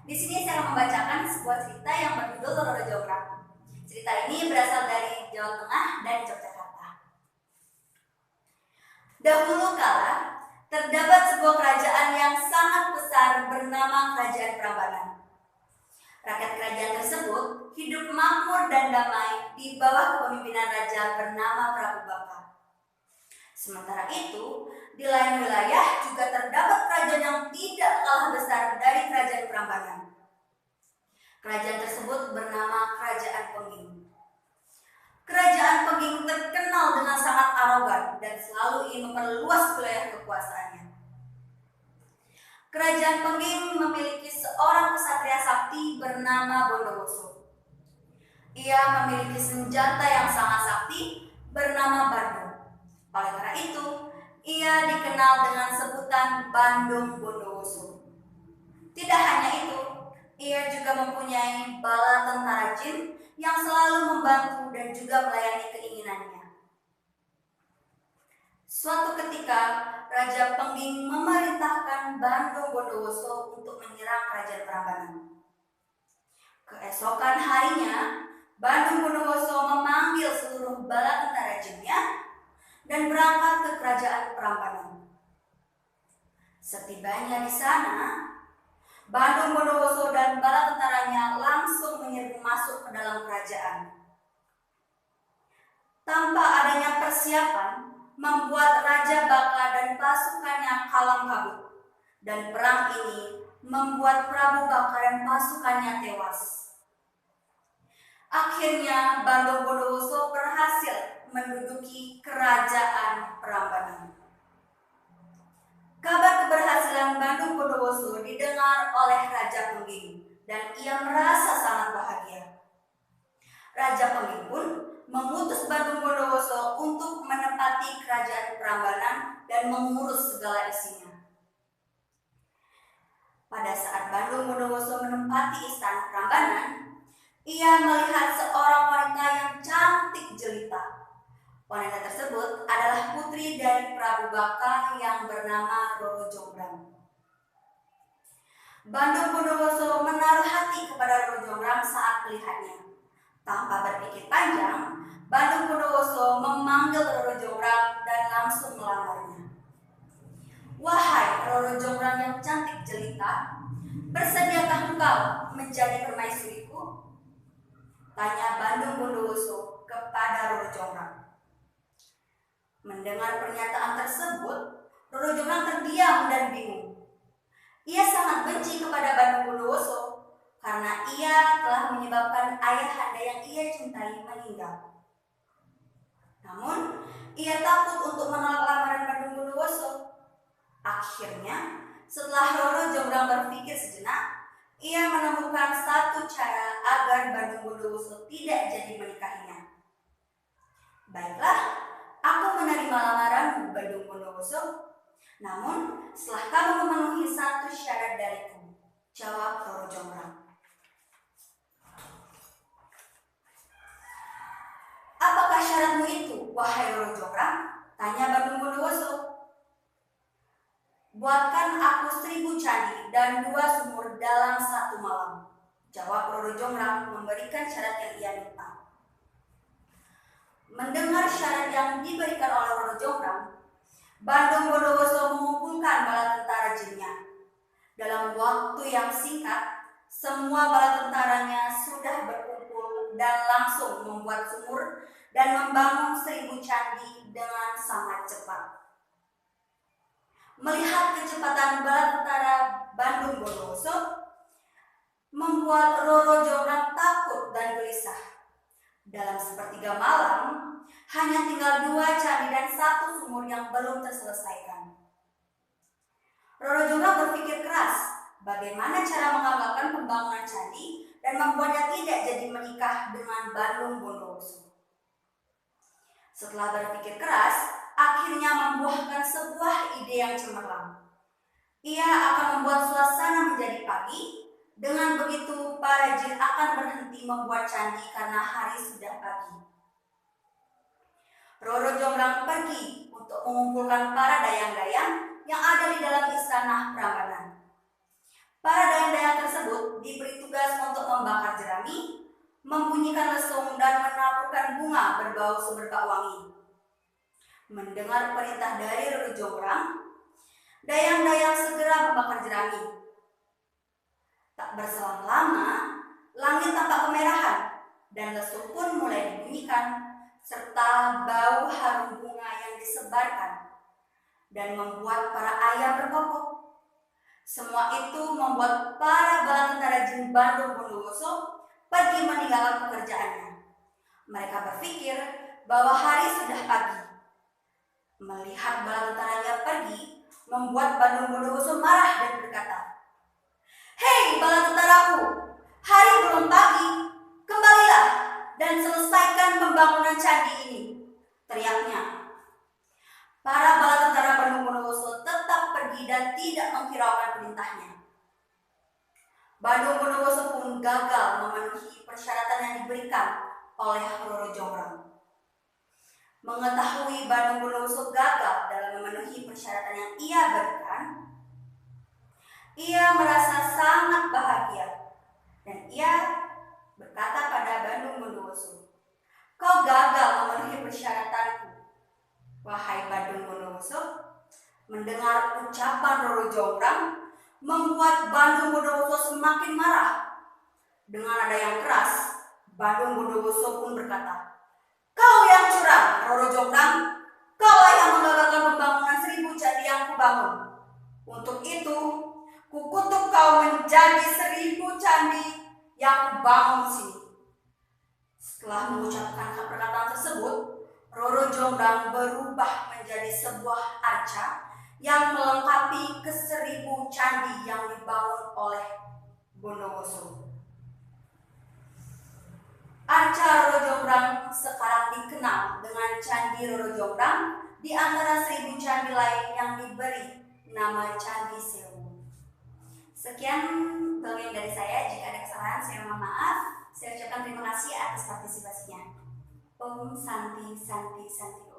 Di sini saya membacakan sebuah cerita yang berjudul Roro Jonggrang. Cerita ini berasal dari Jawa Tengah dan Yogyakarta. Dahulu kala, terdapat sebuah kerajaan yang sangat besar bernama Kerajaan Prambanan. Rakyat kerajaan tersebut hidup makmur dan damai di bawah kepemimpinan raja bernama Prabu Baka. Sementara itu, di lain wilayah juga terdapat kerajaan yang tidak kalah besar dari Kerajaan Prambanan. Kerajaan tersebut bernama Kerajaan Pengging. Kerajaan Pengging terkenal dengan sangat arogan dan selalu ingin memperluas wilayah kekuasaannya. Kerajaan Pengging memiliki seorang kesatria sakti bernama Bondowoso. Ia memiliki senjata yang sangat sakti bernama Bandung. Oleh karena itu, ia dikenal dengan sebutan Bandung Bondowoso. Tidak hanya itu, ia juga mempunyai bala tentara jin yang selalu membantu dan juga melayani keinginannya. Suatu ketika, Raja Pengging memerintahkan Bandung Bondowoso untuk menyerang Kerajaan Prambanan. Keesokan harinya, Bandung Bondowoso memanggil seluruh bala tentara jinnya dan berangkat ke Kerajaan Prambanan. Setibanya di sana, Bandung Bondowoso dan bala tentaranya langsung menyerbu masuk ke dalam kerajaan. Tanpa adanya persiapan, membuat Raja Baka dan pasukannya kalang kabut, dan perang ini membuat Prabu Baka dan pasukannya tewas. Akhirnya Bandung Bondowoso berhasil menduduki Kerajaan Prambanan. Kabar keberhasilan Bandung Bondowoso didengar oleh Raja Pengging dan ia merasa sangat bahagia. Raja Pengging pun mengutus Bandung Bondowoso untuk menempati Kerajaan Prambanan dan mengurus segala isinya. Pada saat Bandung Bondowoso menempati istana Prambanan, ia melihat seorang wanita yang cantik jelita. Wanita tersebut adalah putri dari Prabu Baka yang bernama Roro Jonggrang. Bandung Bondowoso menaruh hati kepada Roro Jonggrang saat melihatnya. Tanpa berpikir panjang, Bandung Bondowoso memanggil Roro Jonggrang dan langsung melamarnya. "Wahai Roro Jonggrang yang cantik jelita, bersediakah engkau menjadi permaisuriku?" tanya Bandung Bondowoso kepada Roro Jonggrang. Mendengar pernyataan tersebut, Roro Jonggrang terdiam dan bingung. Ia sangat benci kepada Bandung Bondowoso karena ia telah menyebabkan ayahanda yang ia cintai meninggal. Namun, ia takut untuk menolak lamaran Bandung Bondowoso. Akhirnya, setelah Roro Jonggrang berpikir sejenak, ia menemukan satu cara agar Bandung Bondowoso tidak jadi menikahinya. "Baiklah, aku menerima lamaranmu, Bandung Bondowoso. Namun, setelah kamu memenuhi satu syarat dariku," jawab Roro Jonggrang. "Apakah syaratmu itu, wahai Roro Jonggrang?" tanya Bandung Bondowoso. "Buatkan aku 1000 candi dan 2 sumur dalam 1 malam," jawab Roro Jonggrang memberikan syarat yang ia minta. Mendengar syarat yang diberikan oleh Roro Jonggrang, Bandung Bondowoso mengumpulkan bala tentara jinnya. Dalam waktu yang singkat, semua bala tentaranya sudah berkumpul dan langsung membuat sumur dan membangun 1000 candi dengan sangat cepat. Melihat kecepatan bala tentara Bandung Bondowoso, membuat Roro Jonggrang takut dan gelisah. Dalam sepertiga malam, hanya tinggal 2 candi dan 1 sumur yang belum terselesaikan. Roro Jonggrang berpikir keras bagaimana cara mengagalkan pembangunan candi dan membuatnya tidak jadi menikah dengan Bandung Bondowoso. Setelah berpikir keras, akhirnya membuahkan sebuah ide yang cemerlang. Ia akan membuat suasana menjadi pagi. Dengan begitu, para jin akan berhenti membuat candi karena hari sudah pagi. Roro Jonggrang pergi untuk mengumpulkan para dayang-dayang yang ada di dalam istana Prambanan. Para dayang-dayang tersebut diberi tugas untuk membakar jerami, membunyikan lesung, dan menaburkan bunga berbau semerbak wangi. Mendengar perintah dari Roro Jonggrang, dayang-dayang segera membakar jerami. Tak berselang lama, langit tampak kemerahan dan lesung pun mulai dibunyikan, serta bau harum bunga yang disebarkan dan membuat para ayam berkokok. Semua itu membuat para bala tentara jin Bandung Bondowoso pergi meninggalkan pekerjaannya. Mereka berpikir bahwa hari sudah pagi. Melihat bala tentaranya pergi, membuat Bandung Bondowoso marah dan berkata, "Hei bala tentaraku, hari belum pagi, kembalilah dan selesaikan pembangunan candi ini," teriaknya. Para bala tentara Bandung Bondowoso tetap pergi dan tidak menghiraukan perintahnya. Bandung Bondowoso pun gagal memenuhi persyaratan yang diberikan oleh Roro Jonggrang. Mengetahui Bandung Bondowoso gagal dalam memenuhi persyaratan yang ia berikan, ia merasa sangat bahagia dan ia berkata pada Bandung Bondowoso, "Kau gagal memenuhi persyaratanku, wahai Bandung Bondowoso." Mendengar ucapan Roro Jonggrang membuat Bandung Bondowoso semakin marah. Dengan nada yang keras, Bandung Bondowoso pun berkata, "Kau yang curang, Roro Jonggrang. Kaulah yang menggagalkan pembangunan 1000 candi yang kubangun. Untuk itu, kukutuk kau menjadi 1000 candi yang kubangun di sini." Setelah mengucapkan perkataan tersebut, Roro Jonggrang berubah menjadi sebuah arca yang melengkapi ke-1000 candi yang dibangun oleh Bondowoso. Arca Roro Jonggrang sekarang dikenal dengan Candi Roro Jonggrang di antara 1000 candi lain yang diberi nama Candi Sewu. Sekian dongeng dari saya. Jika ada kesalahan, saya mohon maaf. Saya ucapkan terima kasih atas partisipasinya. Om Santi Santi Santi.